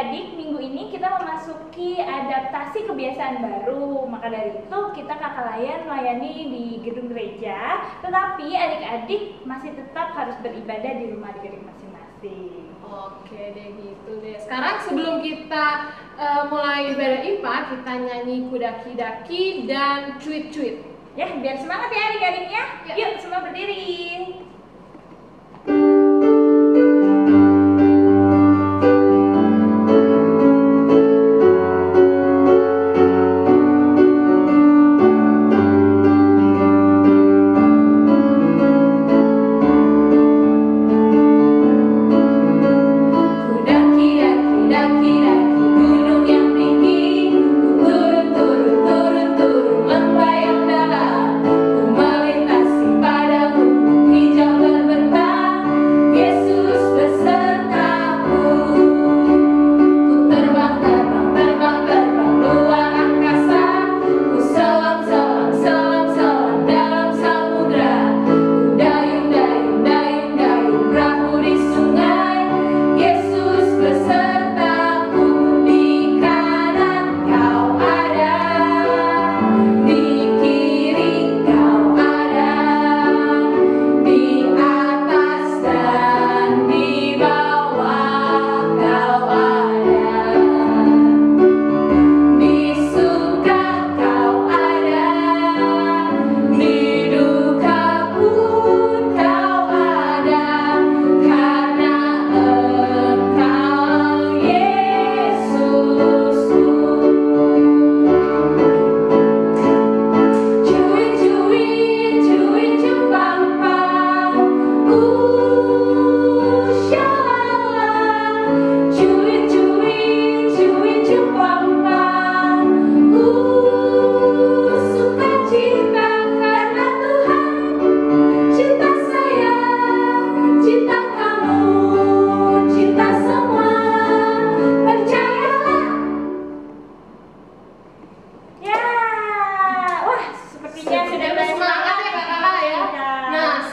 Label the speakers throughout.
Speaker 1: adik-adik, minggu ini kita memasuki adaptasi kebiasaan baru. Maka dari itu kita kakak layan melayani di gedung gereja, tetapi adik-adik masih tetap harus beribadah di rumah adik-adik masing-masing.
Speaker 2: Oke deh, gitu deh. Sekarang sebelum kita mulai ibadah IPA, kita nyanyi Kudaki-daki dan Cuit-cuit.
Speaker 1: Ya, biar semangat ya adik-adiknya.
Speaker 2: Ya.
Speaker 1: Yuk semua berdiri.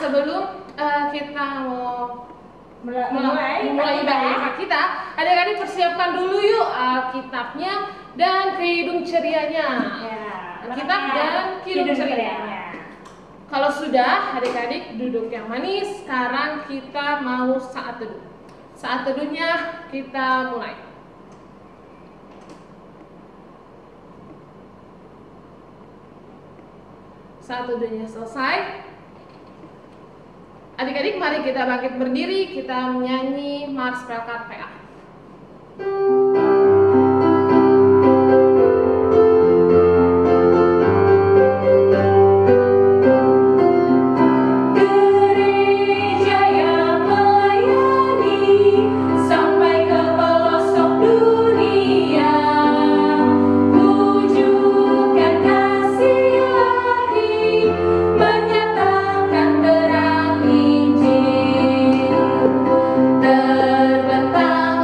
Speaker 2: Sebelum kita mau mulai
Speaker 1: ibadah
Speaker 2: ibadah kita, adik-adik persiapkan dulu yuk kitabnya dan kidung cerianya.
Speaker 1: Ya,
Speaker 2: Kitab dan kidung cerianya. Kalau sudah, adik-adik duduk yang manis. Sekarang kita mau saat teduh. Saat teduhnya kita mulai. Saat teduhnya selesai, adik-adik mari kita bangkit berdiri, kita menyanyi Mars Prakat PA.
Speaker 3: Terbentang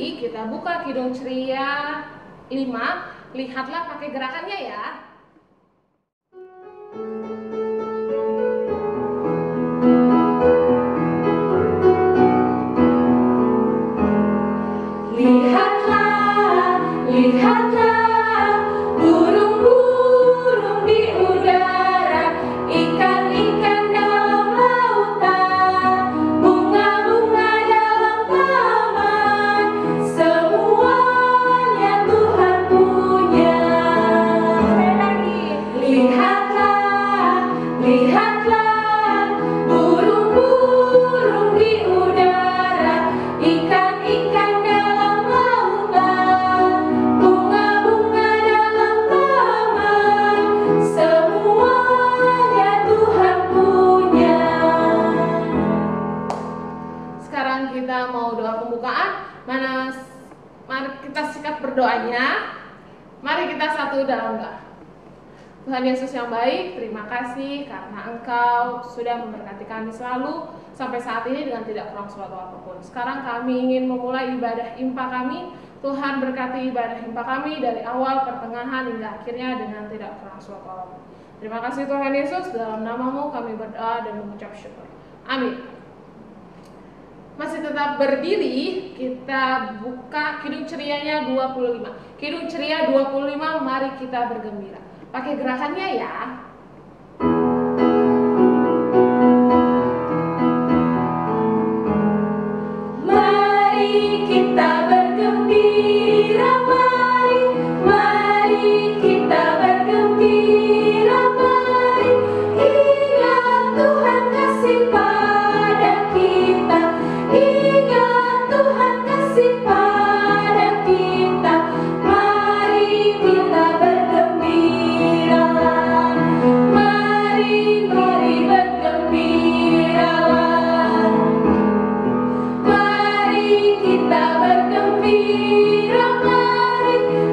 Speaker 2: adik-adik, kita buka Kidung Ceria 5. Lihatlah pakai gerakannya ya.
Speaker 1: Lihatlah, lihatlah, burung-burung di udara, ikan-ikan dalam lautan, bunga-bunga dalam taman, semuanya Tuhan punya. Sekali lagi. Lihatlah, lihatlah, burung-burung di udara, ikan-ikan dalam lautan, bunga-bunga dalam taman, semuanya Tuhan punya.
Speaker 2: Sekarang kita mau doa pembukaan. Mari kita sikat berdoanya. Mari kita satu dalam doa. Tuhan Yesus yang baik, terima kasih karena Engkau sudah memberkati kami selalu sampai saat ini dengan tidak kurang suatu apapun. Sekarang kami ingin memulai ibadah impa kami. Tuhan berkati ibadah impa kami dari awal, pertengahan, hingga akhirnya dengan tidak kurang suatu apapun. Terima kasih Tuhan Yesus, dalam nama-Mu kami berdoa dan mengucap syukur. Amin. Masih tetap berdiri, kita buka Kidung Cerianya 25. Kidung Ceria 25, mari kita bergembira. Pakai gerakannya ya.
Speaker 1: Mari kita bergembira, mari kita bergembira, mari ingat Tuhan kasih pada kita, ingat Tuhan kasih pada kita, mari kita bergembiralah, mari bergembiralah. Mari kita bergembira,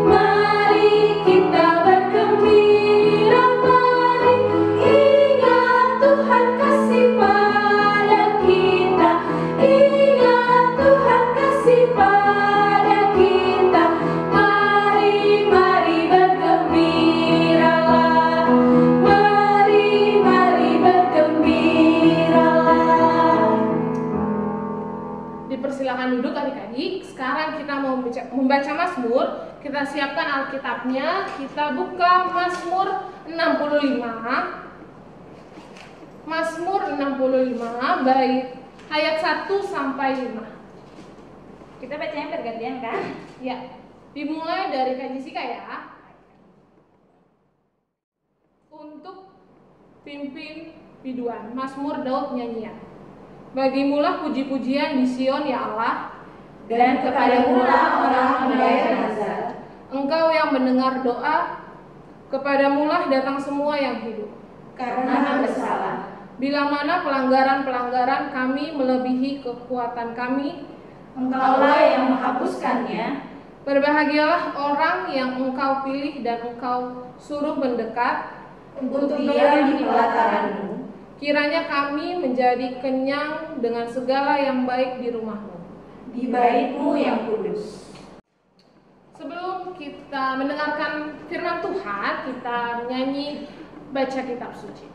Speaker 1: mari kita bergembira, mari ingat Tuhan kasih pada kita, ingat Tuhan kasih pada kita, mari bergembiralah, mari bergembiralah.
Speaker 2: Dipersilakan duduk adik-adik. Sekarang kita mau membaca Mazmur. Kita siapkan Alkitabnya. Kita buka Mazmur 65. Mazmur 65 baik ayat 1 sampai 5.
Speaker 1: Kita bacanya bergantian kan?
Speaker 2: Ya, dimulai dari Kak Jessica ya. Untuk pimpin biduan, Mazmur Daud nyanyian. Bagimulah puji-pujian di Sion ya Allah,
Speaker 1: Dan kepadamu-lah orang membayar nazar.
Speaker 2: Engkau yang mendengar doa, kepadamulah datang semua yang hidup.
Speaker 1: Karena bersalah.
Speaker 2: Bila mana pelanggaran-pelanggaran kami melebihi kekuatan kami,
Speaker 1: Engkaulah yang menghapuskannya.
Speaker 2: berbahagialah orang yang Engkau pilih dan Engkau suruh mendekat.
Speaker 1: Untuk diam di pelataran-Mu.
Speaker 2: Kiranya kami menjadi kenyang dengan segala yang baik di rumah-Mu,
Speaker 1: Di bait-Mu yang kudus.
Speaker 2: Sebelum kita mendengarkan firman Tuhan, kita menyanyi baca kitab suci.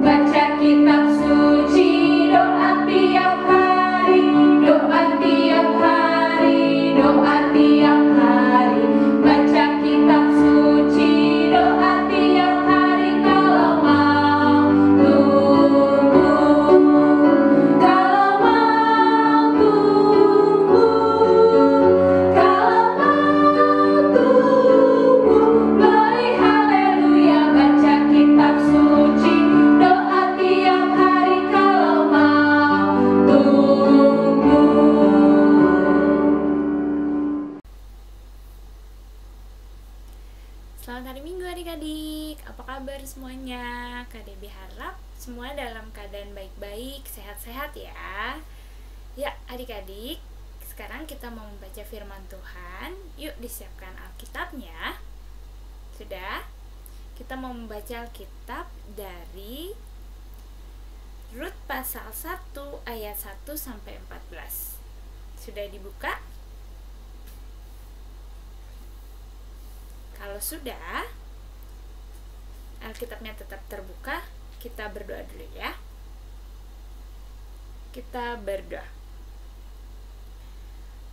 Speaker 1: Baca kitab suci, doa tiap hari, doa tiap hari, doa tiap hari. Baca kitab suci, doa tiap hari kalau mau tumbuh, kalau mau tumbuh, kalau mau tumbuh. Glory haleluya, baca kitab suci, doa tiap hari kalau mau tumbuh.
Speaker 3: Selamat hari Minggu adik-adik, apa kabar semuanya? Kak Debbie harap semua dalam keadaan baik-baik, sehat-sehat ya. Ya adik-adik, sekarang kita mau membaca firman Tuhan. Yuk disiapkan Alkitabnya. Sudah? Kita mau membaca Alkitab dari Rut pasal 1 ayat 1 sampai 14. Sudah dibuka? Kalau sudah, Alkitabnya tetap terbuka, kita berdoa dulu ya. Kita berdoa.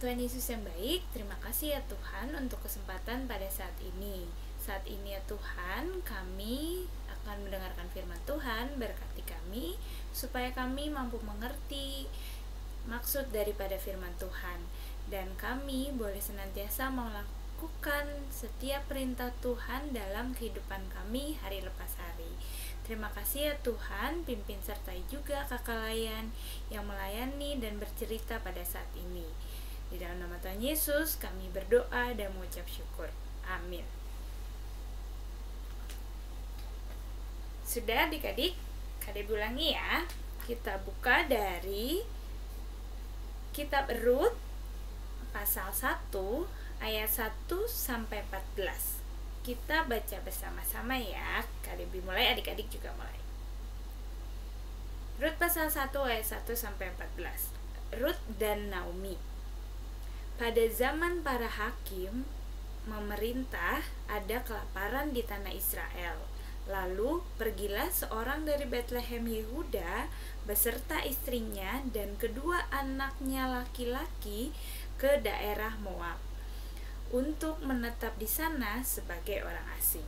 Speaker 3: Tuhan Yesus yang baik, terima kasih ya Tuhan untuk kesempatan pada saat ini. Saat ini ya Tuhan, kami akan mendengarkan firman Tuhan, berkati kami, supaya kami mampu mengerti maksud daripada firman Tuhan. Dan kami boleh senantiasa melakukan setiap perintah Tuhan dalam kehidupan kami hari lepas hari. Terima kasih ya Tuhan, pimpin sertai juga kakak Layan yang melayani dan bercerita pada saat ini. Di dalam nama Tuhan Yesus kami berdoa dan mengucap syukur. Amin. Sudah adik-adik, Kadek ulangi ya. Kita buka dari kitab Rut pasal 1 ayat 1 sampai 14. Kita baca bersama-sama ya. Kadek mulai, adik-adik juga mulai. Rut pasal 1 ayat 1 sampai 14. Rut dan Naomi. Pada zaman para hakim memerintah, ada kelaparan di tanah Israel. Lalu pergilah seorang dari Betlehem Yehuda beserta istrinya dan kedua anaknya laki-laki ke daerah Moab untuk menetap di sana sebagai orang asing.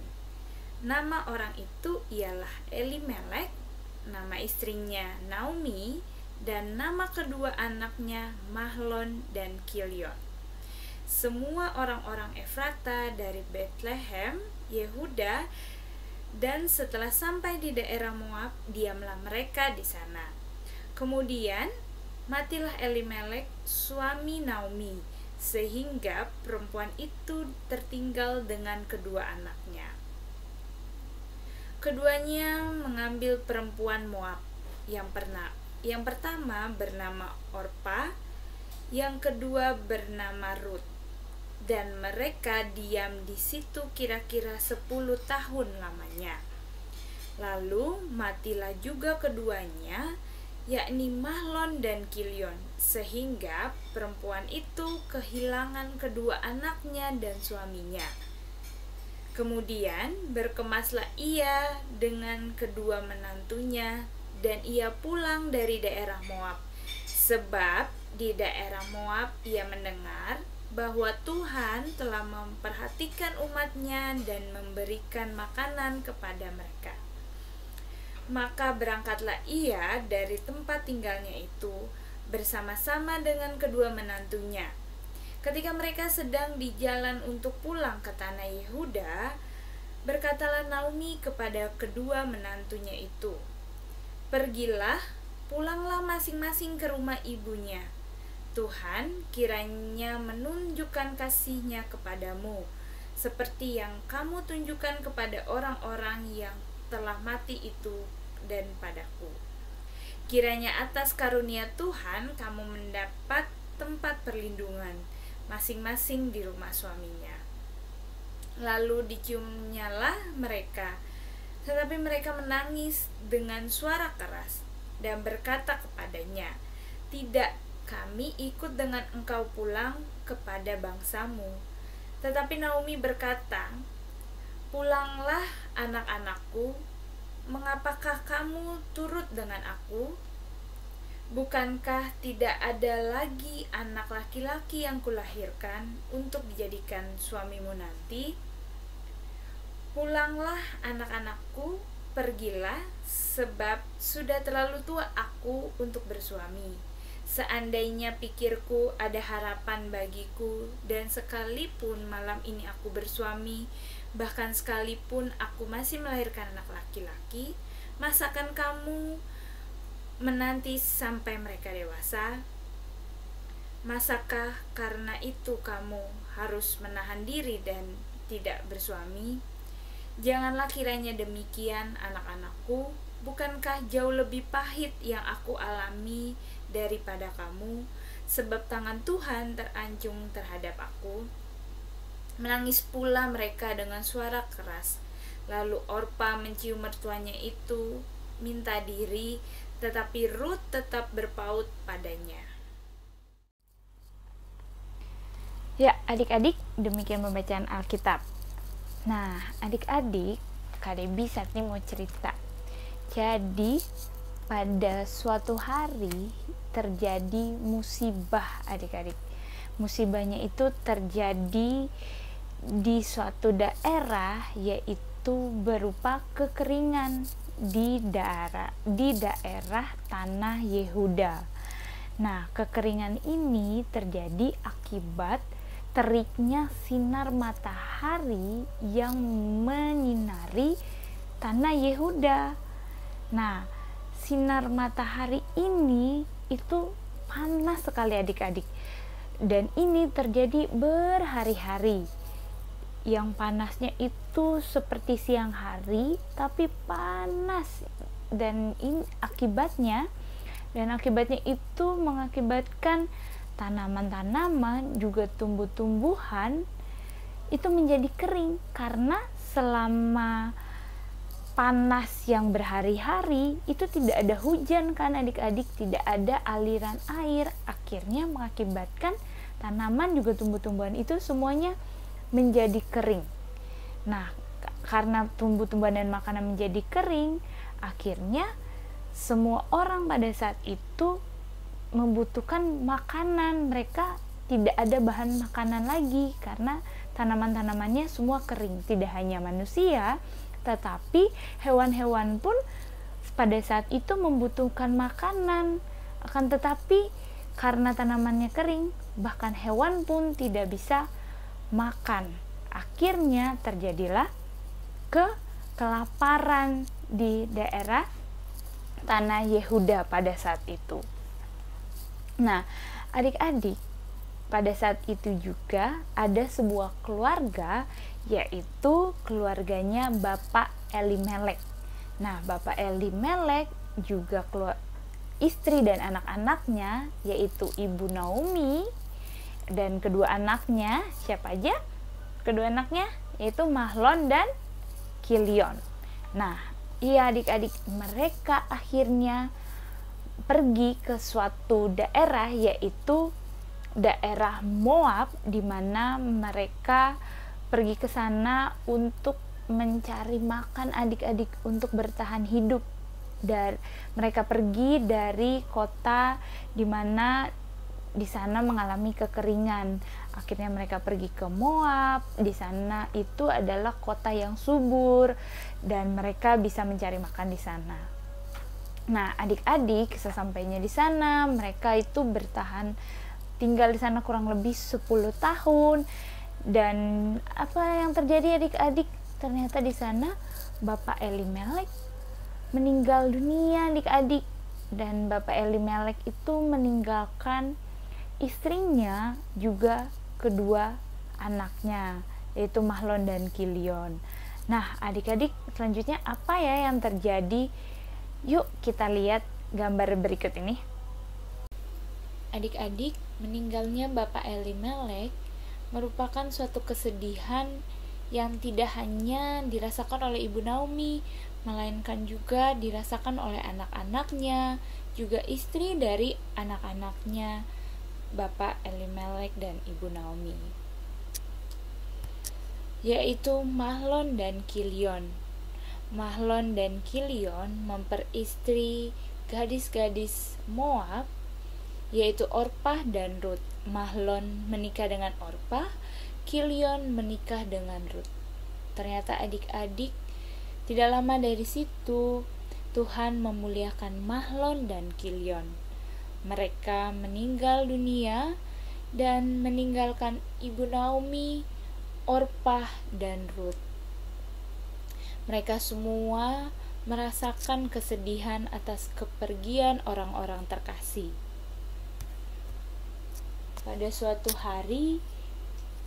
Speaker 3: Nama orang itu ialah Elimelek, nama istrinya Naomi, dan nama kedua anaknya Mahlon dan Kilion. Semua orang-orang Efrata dari Betlehem, Yehuda, dan setelah sampai di daerah Moab, diamlah mereka di sana. Kemudian matilah Elimelek, suami Naomi, sehingga perempuan itu tertinggal dengan kedua anaknya. Keduanya mengambil perempuan Moab. Yang pertama bernama Orpa, yang kedua bernama Rut. Dan mereka diam di situ kira-kira 10 tahun lamanya. Lalu matilah juga keduanya, yakni Mahlon dan Kilion, sehingga perempuan itu kehilangan kedua anaknya dan suaminya. Kemudian berkemaslah ia dengan kedua menantunya, dan ia pulang dari daerah Moab, sebab di daerah Moab ia mendengar bahwa Tuhan telah memperhatikan umatnya dan memberikan makanan kepada mereka. Maka berangkatlah ia dari tempat tinggalnya itu bersama-sama dengan kedua menantunya. Ketika mereka sedang di jalan untuk pulang ke tanah Yehuda, berkatalah Naomi kepada kedua menantunya itu, "Pergilah, pulanglah masing-masing ke rumah ibunya. Tuhan kiranya menunjukkan kasih-Nya kepadamu, seperti yang kamu tunjukkan kepada orang-orang yang telah mati itu dan padaku. Kiranya atas karunia Tuhan kamu mendapat tempat perlindungan masing-masing di rumah suaminya." Lalu diciumnyalah mereka, tetapi mereka menangis dengan suara keras dan berkata kepadanya, "Tidak, kami ikut dengan engkau pulang kepada bangsamu." Tetapi Naomi berkata, "Pulanglah anak-anakku, mengapakah kamu turut dengan aku? Bukankah tidak ada lagi anak laki-laki yang kulahirkan untuk dijadikan suamimu nanti? Pulanglah anak-anakku, pergilah, sebab sudah terlalu tua aku untuk bersuami. Seandainya pikirku ada harapan bagiku, dan sekalipun malam ini aku bersuami, bahkan sekalipun aku masih melahirkan anak laki-laki, masakan kamu menanti sampai mereka dewasa? Masakah karena itu kamu harus menahan diri dan tidak bersuami? Janganlah kiranya demikian, anak-anakku. Bukankah jauh lebih pahit yang aku alami daripada kamu, sebab tangan Tuhan terancung terhadap aku?" Menangis pula mereka dengan suara keras. Lalu Orpa mencium mertuanya itu, minta diri, tetapi Ruth tetap berpaut padanya.
Speaker 1: Ya, adik-adik, demikian pembacaan Alkitab. Nah, adik-adik, Kak Debbie saat ini mau cerita. Jadi, pada suatu hari terjadi musibah, adik-adik. Musibahnya itu terjadi di suatu daerah, yaitu berupa kekeringan di daerah tanah Yehuda. Nah, kekeringan ini terjadi akibat teriknya sinar matahari yang menyinari tanah Yehuda. Nah, sinar matahari ini itu panas sekali adik-adik, dan ini terjadi berhari-hari. Yang panasnya itu seperti siang hari tapi panas, dan ini akibatnya itu mengakibatkan tanaman-tanaman juga tumbuh-tumbuhan itu menjadi kering karena selama panas yang berhari-hari itu tidak ada hujan kan adik-adik, tidak ada aliran air, akhirnya mengakibatkan tanaman juga tumbuh-tumbuhan itu semuanya menjadi kering. Nah, karena tumbuh-tumbuhan dan makanan menjadi kering, akhirnya semua orang pada saat itu membutuhkan makanan. Mereka tidak ada bahan makanan lagi karena tanaman-tanamannya semua kering. Tidak hanya manusia, tetapi hewan-hewan pun pada saat itu membutuhkan makanan. Akan tetapi karena tanamannya kering, bahkan hewan pun tidak bisa makan. Akhirnya terjadilah kelaparan di daerah tanah Yehuda pada saat itu. Nah, adik-adik, pada saat itu juga ada sebuah keluarga, yaitu keluarganya Bapak Elimelek. Nah, Bapak Elimelek juga istri dan anak-anaknya, yaitu Ibu Naomi, dan kedua anaknya, siapa aja? Kedua anaknya yaitu Mahlon dan Kilion. Nah, iya adik-adik, mereka akhirnya pergi ke suatu daerah, yaitu daerah Moab, di mana mereka pergi ke sana untuk mencari makan adik-adik, untuk bertahan hidup. Dan mereka pergi dari kota di mana di sana mengalami kekeringan. Akhirnya mereka pergi ke Moab. Di sana itu adalah kota yang subur dan mereka bisa mencari makan di sana. Nah, adik-adik, sesampainya di sana, mereka itu bertahan tinggal di sana kurang lebih 10 tahun. Dan apa yang terjadi adik-adik? Ternyata di sana Bapak Elimelek meninggal dunia adik-adik. Dan Bapak Elimelek itu meninggalkan istrinya juga kedua anaknya, yaitu Mahlon dan Kilion. Nah, adik-adik, selanjutnya apa ya yang terjadi? Yuk kita lihat gambar berikut ini.
Speaker 3: Adik-adik, meninggalnya Bapak Elimelek merupakan suatu kesedihan yang tidak hanya dirasakan oleh Ibu Naomi, melainkan juga dirasakan oleh anak-anaknya, juga istri dari anak-anaknya Bapak Elimelek dan Ibu Naomi, yaitu Mahlon dan Kilion. Mahlon dan Kilion memperistri gadis-gadis Moab, yaitu Orpah dan Ruth. Mahlon menikah dengan Orpah, Kilion menikah dengan Ruth. Ternyata adik-adik, tidak lama dari situ Tuhan memuliakan Mahlon dan Kilion. Mereka meninggal dunia dan meninggalkan Ibu Naomi, Orpah dan Ruth. Mereka semua merasakan kesedihan atas kepergian orang-orang terkasih. Pada suatu hari,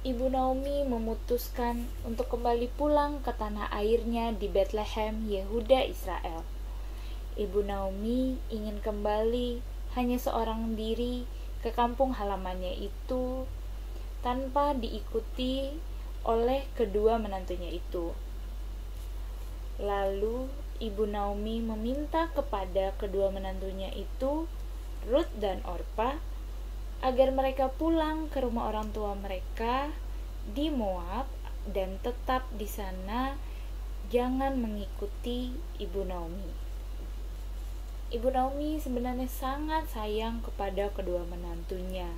Speaker 3: Ibu Naomi memutuskan untuk kembali pulang ke tanah airnya di Bethlehem, Yehuda, Israel. Ibu Naomi ingin kembali hanya seorang diri ke kampung halamannya itu tanpa diikuti oleh kedua menantunya itu. Lalu Ibu Naomi meminta kepada kedua menantunya itu, Ruth dan Orpa, agar mereka pulang ke rumah orang tua mereka di Moab dan tetap di sana, jangan mengikuti Ibu Naomi. Ibu Naomi sebenarnya sangat sayang kepada kedua menantunya,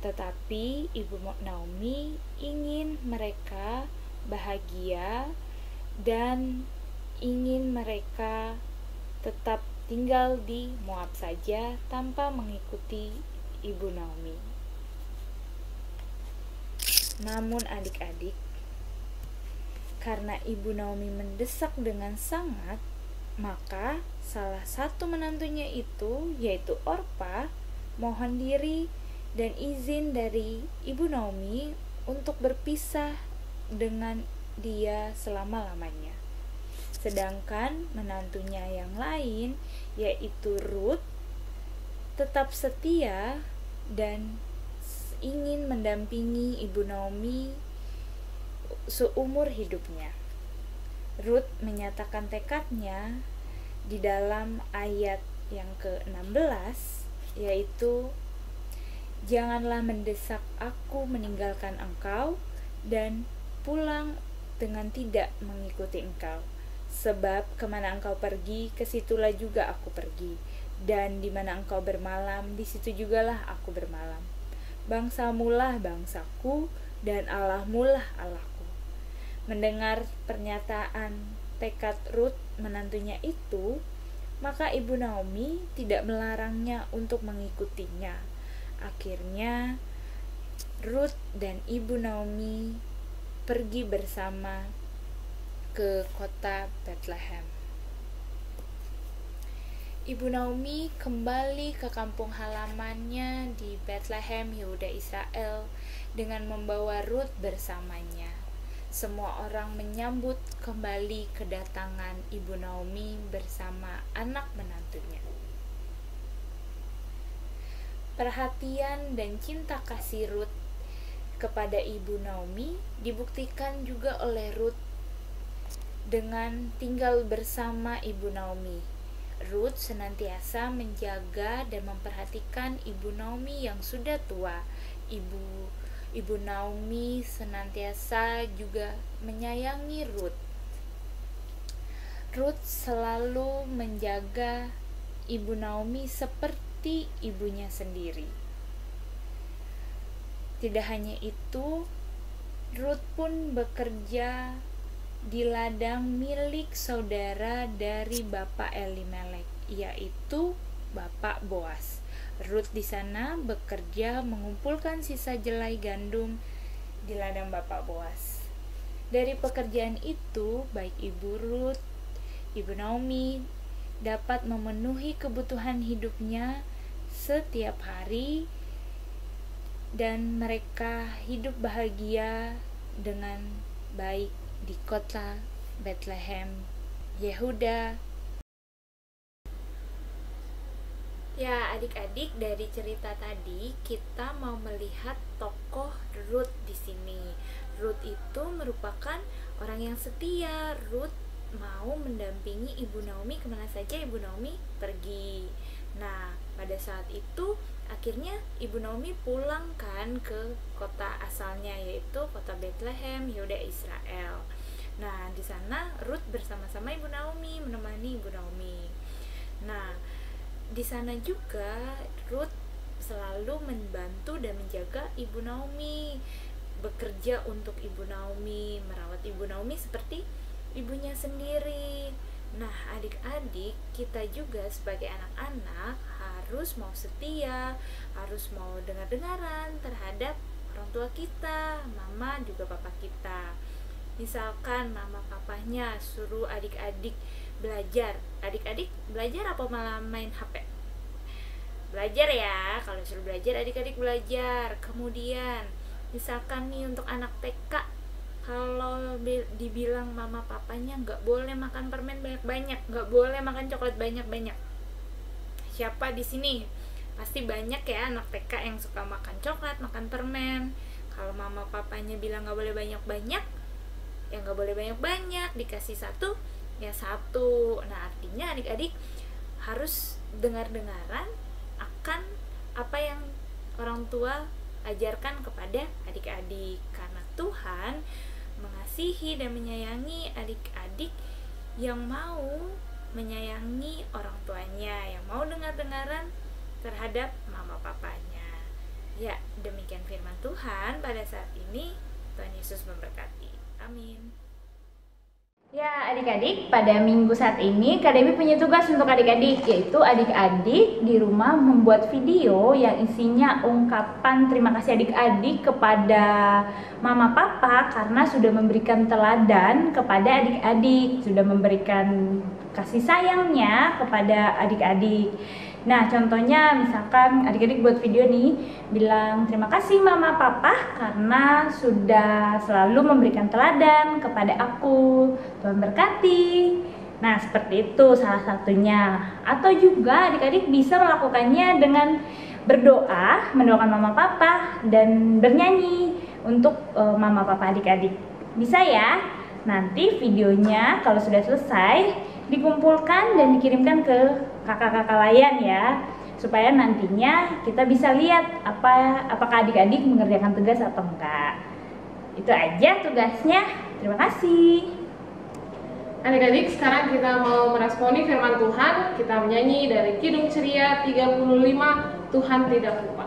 Speaker 3: tetapi Ibu Naomi ingin mereka bahagia dan ingin mereka tetap tinggal di Moab saja tanpa mengikuti Ibu Naomi. Namun adik-adik, karena Ibu Naomi mendesak dengan sangat, maka salah satu menantunya itu, yaitu Orpa, mohon diri dan izin dari Ibu Naomi untuk berpisah dengan dia selama-lamanya. Sedangkan menantunya yang lain, yaitu Ruth, tetap setia dan ingin mendampingi Ibu Naomi seumur hidupnya. Ruth menyatakan tekadnya di dalam ayat yang ke-16, yaitu, "Janganlah mendesak aku meninggalkan engkau dan pulang dengan tidak mengikuti engkau. Sebab kemana engkau pergi, kesitulah juga aku pergi. Dan di mana engkau bermalam, di situ jugalah aku bermalam. Bangsamulah bangsaku, dan Allahmulah Allahku." Mendengar pernyataan tekad Ruth menantunya itu, maka Ibu Naomi tidak melarangnya untuk mengikutinya. Akhirnya Ruth dan Ibu Naomi pergi bersama ke kota Bethlehem. Ibu Naomi kembali ke kampung halamannya di Bethlehem, Yehuda, Israel, dengan membawa Ruth bersamanya. Semua orang menyambut kembali kedatangan Ibu Naomi bersama anak menantunya. Perhatian dan cinta kasih Ruth kepada Ibu Naomi dibuktikan juga oleh Ruth dengan tinggal bersama Ibu Naomi. Ruth senantiasa menjaga dan memperhatikan Ibu Naomi yang sudah tua. Ibu Naomi senantiasa juga menyayangi Ruth. Ruth selalu menjaga Ibu Naomi seperti ibunya sendiri. Tidak hanya itu, Ruth pun bekerja di ladang milik saudara dari Bapak Elimelek, yaitu Bapak Boas. Ruth di sana bekerja mengumpulkan sisa jelai gandum di ladang Bapak Boas. Dari pekerjaan itu, baik Ibu Ruth, Ibu Naomi dapat memenuhi kebutuhan hidupnya setiap hari, dan mereka hidup bahagia dengan baik di kota Bethlehem, Yehuda. Ya, adik-adik, dari cerita tadi kita mau melihat tokoh Ruth di sini. Ruth itu merupakan orang yang setia. Ruth mau mendampingi Ibu Naomi kemana saja Ibu Naomi pergi. Nah, pada saat itu akhirnya Ibu Naomi pulang kan ke kota asalnya, yaitu kota Bethlehem, Yehuda, Israel. Nah, di sana Ruth bersama-sama Ibu Naomi, menemani Ibu Naomi. Nah, di sana juga Ruth selalu membantu dan menjaga Ibu Naomi, bekerja untuk Ibu Naomi, merawat Ibu Naomi seperti ibunya sendiri. Nah, adik-adik, kita juga sebagai anak-anak harus mau setia, harus mau dengar-dengaran terhadap orang tua kita, mama juga papa kita. Misalkan mama papanya suruh adik-adik belajar, adik-adik belajar apa malah main HP? Belajar ya, kalau suruh belajar adik-adik belajar. Kemudian misalkan nih untuk anak TK, kalau dibilang mama papanya nggak boleh makan permen banyak-banyak, nggak boleh makan coklat banyak-banyak, siapa di sini pasti banyak ya anak TK yang suka makan coklat, makan permen. Kalau mama papanya bilang nggak boleh banyak-banyak, Ya nggak boleh banyak-banyak, dikasih satu ya satu. Nah artinya adik-adik harus dengar-dengaran akan apa yang orang tua ajarkan kepada adik-adik, karena Tuhan mengasihi dan menyayangi adik-adik yang mau menyayangi orang tuanya, yang mau dengar-dengaran terhadap mama papanya. Ya, demikian firman Tuhan pada saat ini. Tuhan Yesus memberkati. Amin.
Speaker 1: Ya adik-adik, pada minggu saat ini Kak Debbie punya tugas untuk adik-adik, yaitu adik-adik di rumah membuat video yang isinya ungkapan terima kasih adik-adik kepada mama papa karena sudah memberikan teladan kepada adik-adik, sudah memberikan kasih sayangnya kepada adik-adik. Nah contohnya misalkan adik-adik buat video nih, bilang terima kasih mama papa karena sudah selalu memberikan teladan kepada aku, Tuhan berkati. Nah seperti itu salah satunya. Atau juga adik-adik bisa melakukannya dengan berdoa, mendoakan mama papa dan bernyanyi untuk mama papa adik-adik. Bisa ya? Nanti videonya kalau sudah selesai dikumpulkan dan dikirimkan ke kakak-kakak layan ya, supaya nantinya kita bisa lihat apakah adik-adik mengerjakan tugas atau enggak. Itu aja tugasnya. Terima kasih.
Speaker 2: Adik-adik, sekarang kita mau meresponi firman Tuhan. Kita menyanyi dari Kidung Ceria 35, Tuhan Tidak Lupa.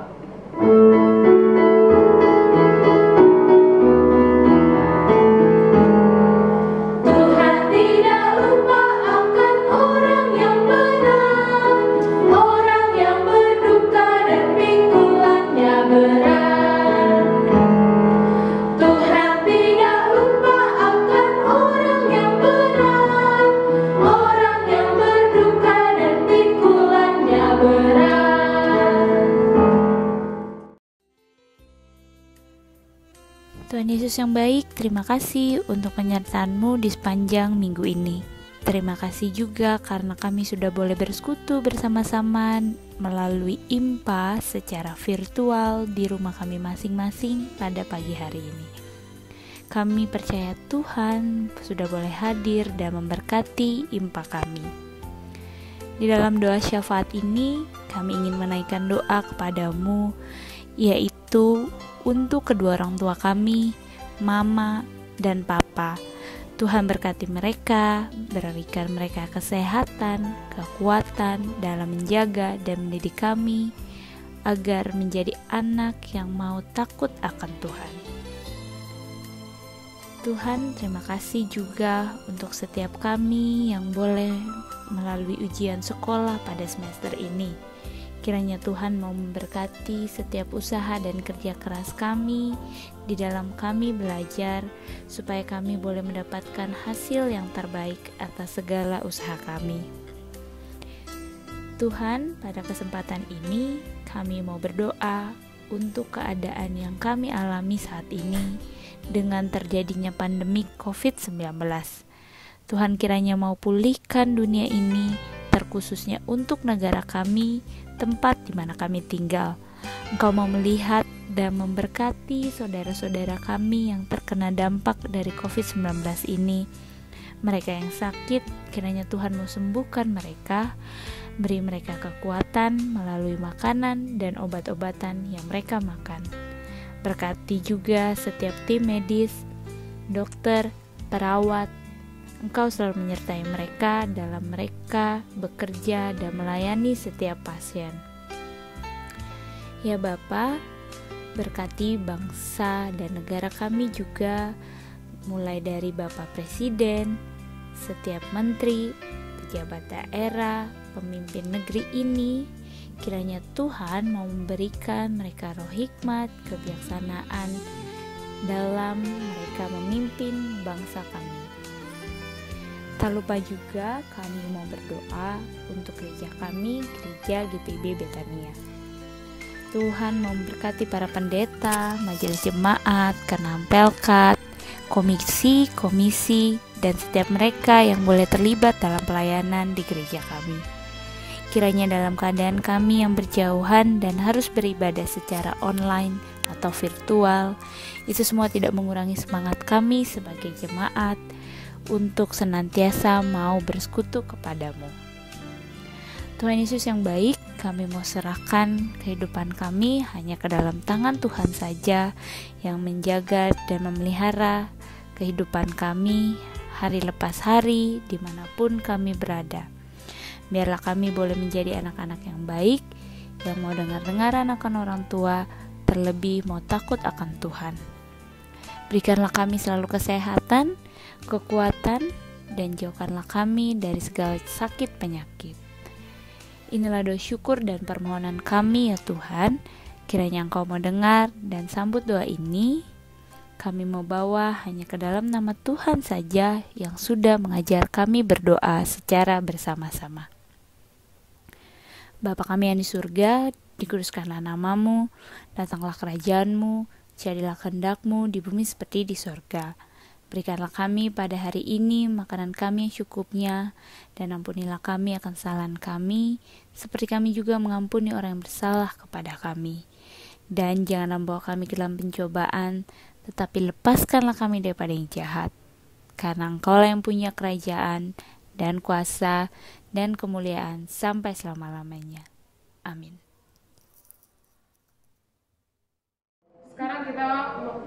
Speaker 3: Tuhan Yesus yang baik, terima kasih untuk penyertaan-Mu di sepanjang minggu ini. Terima kasih juga karena kami sudah boleh bersekutu bersama-sama melalui IMPA secara virtual di rumah kami masing-masing pada pagi hari ini. Kami percaya Tuhan sudah boleh hadir dan memberkati IMPA kami. Di dalam doa syafaat ini, kami ingin menaikkan doa kepadamu, yaitu untuk kedua orang tua kami, mama dan papa. Tuhan berkati mereka, berikan mereka kesehatan, kekuatan dalam menjaga dan mendidik kami, agar menjadi anak yang mau takut akan Tuhan. Tuhan, terima kasih juga untuk setiap kami yang boleh melalui ujian sekolah pada semester ini. Kiranya Tuhan mau memberkati setiap usaha dan kerja keras kami di dalam kami belajar, supaya kami boleh mendapatkan hasil yang terbaik atas segala usaha kami. Tuhan, pada kesempatan ini kami mau berdoa untuk keadaan yang kami alami saat ini dengan terjadinya pandemi COVID-19. Tuhan kiranya mau pulihkan dunia ini, terkhususnya untuk negara kami, tempat di mana kami tinggal. Engkau mau melihat dan memberkati saudara-saudara kami yang terkena dampak dari COVID-19 ini. Mereka yang sakit, kiranya Tuhan mau sembuhkan mereka, beri mereka kekuatan melalui makanan dan obat-obatan yang mereka makan. Berkati juga setiap tim medis, dokter, perawat. Engkau selalu menyertai mereka dalam mereka bekerja dan melayani setiap pasien. Ya Bapa, berkati bangsa dan negara kami juga, mulai dari Bapak Presiden, setiap menteri, pejabat daerah, pemimpin negeri ini. Kiranya Tuhan mau memberikan mereka roh hikmat, kebijaksanaan dalam mereka memimpin bangsa kami. Tak lupa juga kami mau berdoa untuk gereja kami, gereja GPIB Betania. Tuhan mau memberkati para pendeta, majelis jemaat, kenampelkat, komisi, dan setiap mereka yang boleh terlibat dalam pelayanan di gereja kami. Kiranya dalam keadaan kami yang berjauhan dan harus beribadah secara online atau atau virtual, itu semua tidak mengurangi semangat kami sebagai jemaat untuk senantiasa mau bersekutu kepadamu. Tuhan Yesus yang baik, kami mau serahkan kehidupan kami hanya ke dalam tangan Tuhan saja yang menjaga dan memelihara kehidupan kami hari lepas hari dimanapun kami berada. Biarlah kami boleh menjadi anak-anak yang baik, yang mau dengar-dengar akan orang tua, terlebih mau takut akan Tuhan. Berikanlah kami selalu kesehatan, kekuatan, dan jauhkanlah kami dari segala sakit penyakit. Inilah doa syukur dan permohonan kami ya Tuhan. Kiranya Engkau mau dengar dan sambut doa ini. Kami mau bawa hanya ke dalam nama Tuhan saja yang sudah mengajar kami berdoa secara bersama-sama. Bapa kami yang di surga, dikuduskanlah namamu, datanglah kerajaan-Mu, jadilah kehendak-Mu di bumi seperti di surga. Berikanlah kami pada hari ini makanan kami yang cukupnya, dan ampunilah kami akan kesalahan kami, seperti kami juga mengampuni orang yang bersalah kepada kami. Dan jangan membawa kami ke dalam pencobaan, tetapi lepaskanlah kami daripada yang jahat. Karena Engkaulah yang punya kerajaan, dan kuasa, dan kemuliaan sampai selama-lamanya. Amin.
Speaker 2: Sekarang kita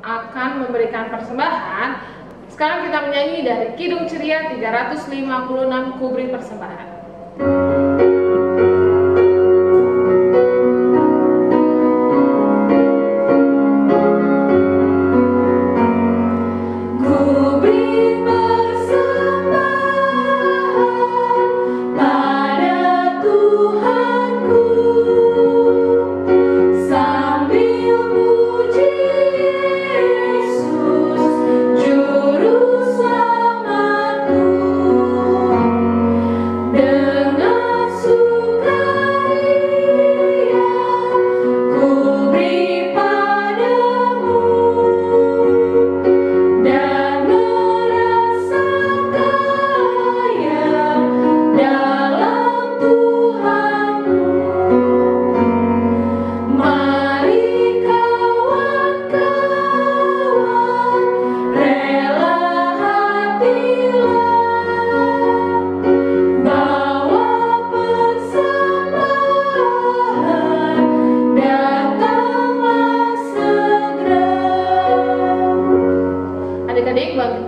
Speaker 2: akan memberikan persembahan. Sekarang kita menyanyi dari Kidung Ceria 356 Kubri Persembahan.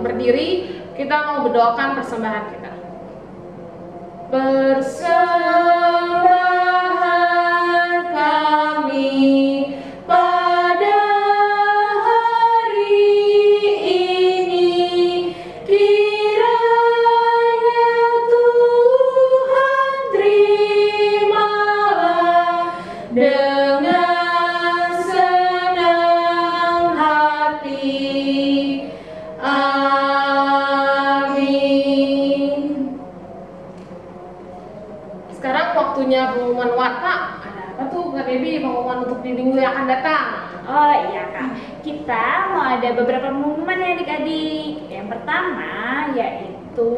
Speaker 2: Berdiri, kita mau berdoakan persembahan kita. Persembahan kami pada hari ini, kiranya Tuhan terimalah dengan senang hati. Sekarang waktunya pengumuman warta. Ada apa tuh Kak Debbie, pengumuman untuk di minggu yang akan datang?
Speaker 1: Oh iya Kak, kita mau ada beberapa pengumuman ya adik-adik. Yang pertama yaitu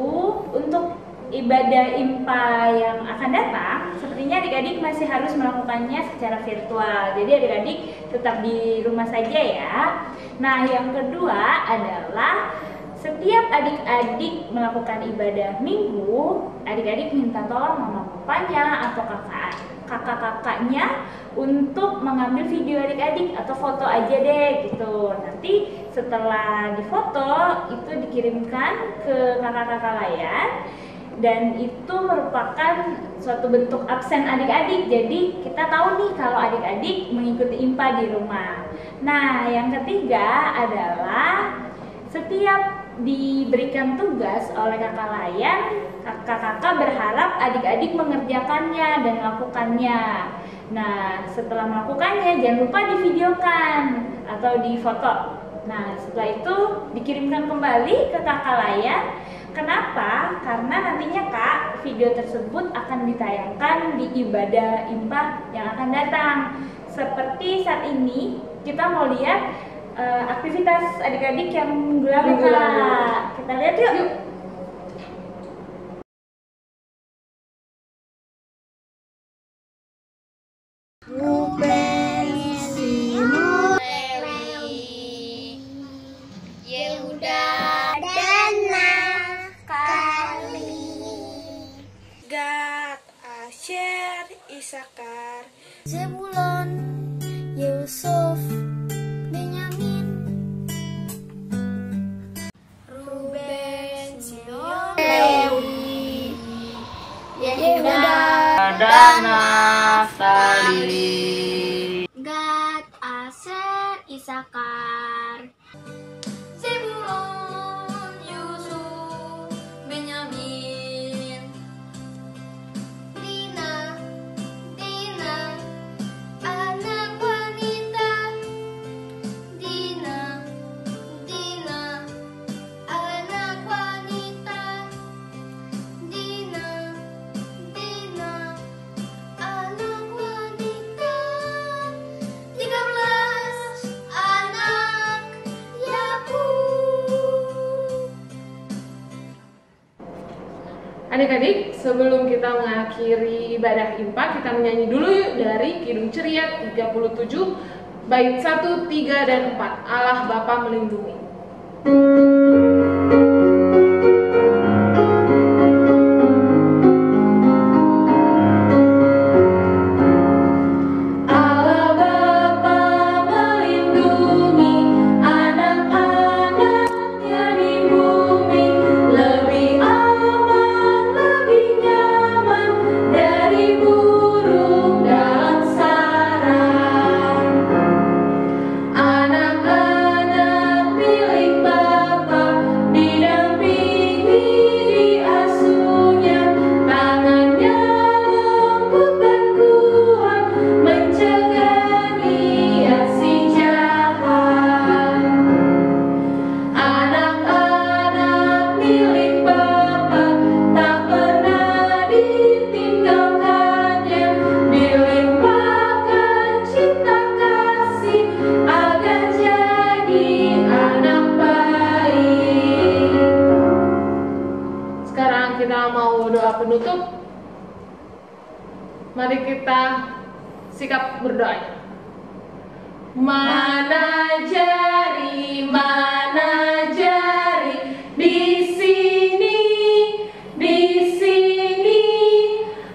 Speaker 1: untuk ibadah IMPA yang akan datang, sepertinya adik-adik masih harus melakukannya secara virtual. Jadi adik-adik tetap di rumah saja ya. Nah yang kedua adalah setiap adik-adik melakukan ibadah minggu, adik-adik minta tolong mama papanya atau kakak-kakaknya untuk mengambil video adik-adik atau foto aja deh gitu. Nanti setelah difoto itu dikirimkan ke kakak-kakak kalian, dan itu merupakan suatu bentuk absen adik-adik. Jadi kita tahu nih kalau adik-adik mengikuti IMPA di rumah. Nah yang ketiga adalah setiap diberikan tugas oleh kakak layan, kakak-kakak berharap adik-adik mengerjakannya dan melakukannya. Nah, setelah melakukannya jangan lupa divideokan atau difoto. Nah, setelah itu dikirimkan kembali ke kakak layan. Kenapa? Karena nantinya Kak, video tersebut akan ditayangkan di ibadah IMPA yang akan datang. Seperti saat ini kita mau lihat aktivitas adik-adik yang minggu lalu Kak. Kita lihat yuk.
Speaker 4: Gad, Asher, Isakar,
Speaker 5: Zebulon, Yusuf, Benyamin, Ruben, Simeon, Lewi, Yehuda,
Speaker 6: dan Naftali.
Speaker 5: Gad, Aser, Isakar, Zebulon, Yusuf, Benyamin, Dina, anak wanita, Dina, anak wanita, Dina, anak wanita, 13 anak Yakub.
Speaker 2: Adik-adik, sebelum kita mengakhiri ibadah IMPA, kita menyanyi dulu yuk dari Kidung Ceria 37, bait 1, 3, dan 4. Allah Bapa melindungi. Allah Bapa melindungi anak-anaknya di bumi, lebih aman, lebih nyaman dari burung dalam sarang. Anak-anak milik Bapa didampingi, diasuhnya, tangannya lembut dan kuat, mencegah niat si jahat. Anak-anak milik Bapa tak pernah ditinggalkannya, dilimpahkan cinta kasih agar jadi anak baik. Sekarang kita mau doa penutup. Mari kita sikap berdoa. Mana jari di sini,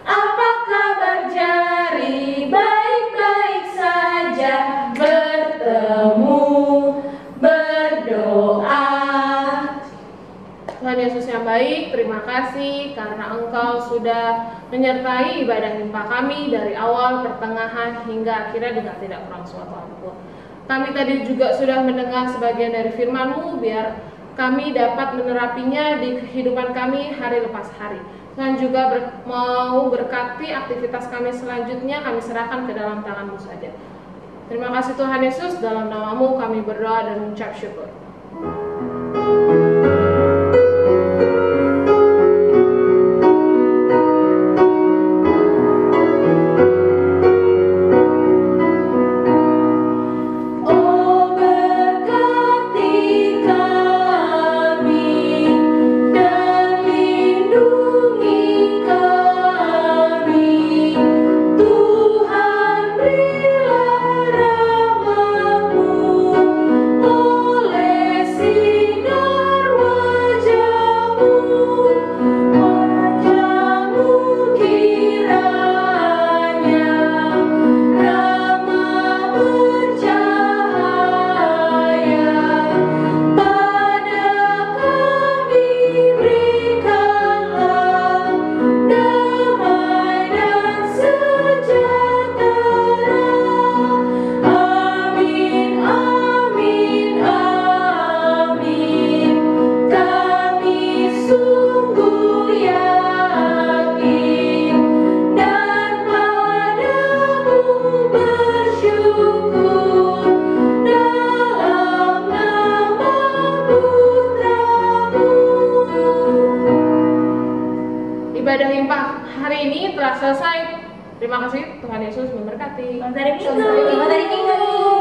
Speaker 2: apa kabar jari? Baik-baik saja, bertemu, berdoa. Tuhan Yesus yang baik, terima kasih karena Engkau sudah menyertai ibadah IMPA kami dari awal, pertengahan, hingga akhirnya dengan tidak kurang suatu apapun. Kami tadi juga sudah mendengar sebagian dari firman-Mu, biar kami dapat menerapinya di kehidupan kami hari lepas hari. Tuhan juga mau berkati aktivitas kami selanjutnya, kami serahkan ke dalam tangan-Mu saja. Terima kasih Tuhan Yesus, dalam nama-Mu kami berdoa dan mengucap syukur. Oh, berkati kami dan lindungi kami, Tuhan, berilah rahmat-Mu oleh sinar wajah-Mu, kiranya ramah bercahaya pada kami, berikanlah damai dan sejahtera. Amin, amin, amin. Kami sungguh yakin dan padamu bersyukur dalam nama Putra-Mu. Ibadah IMPA hari ini telah selesai. Terima kasih, Tuhan Yesus memberkati.
Speaker 1: Selamat hari Minggu.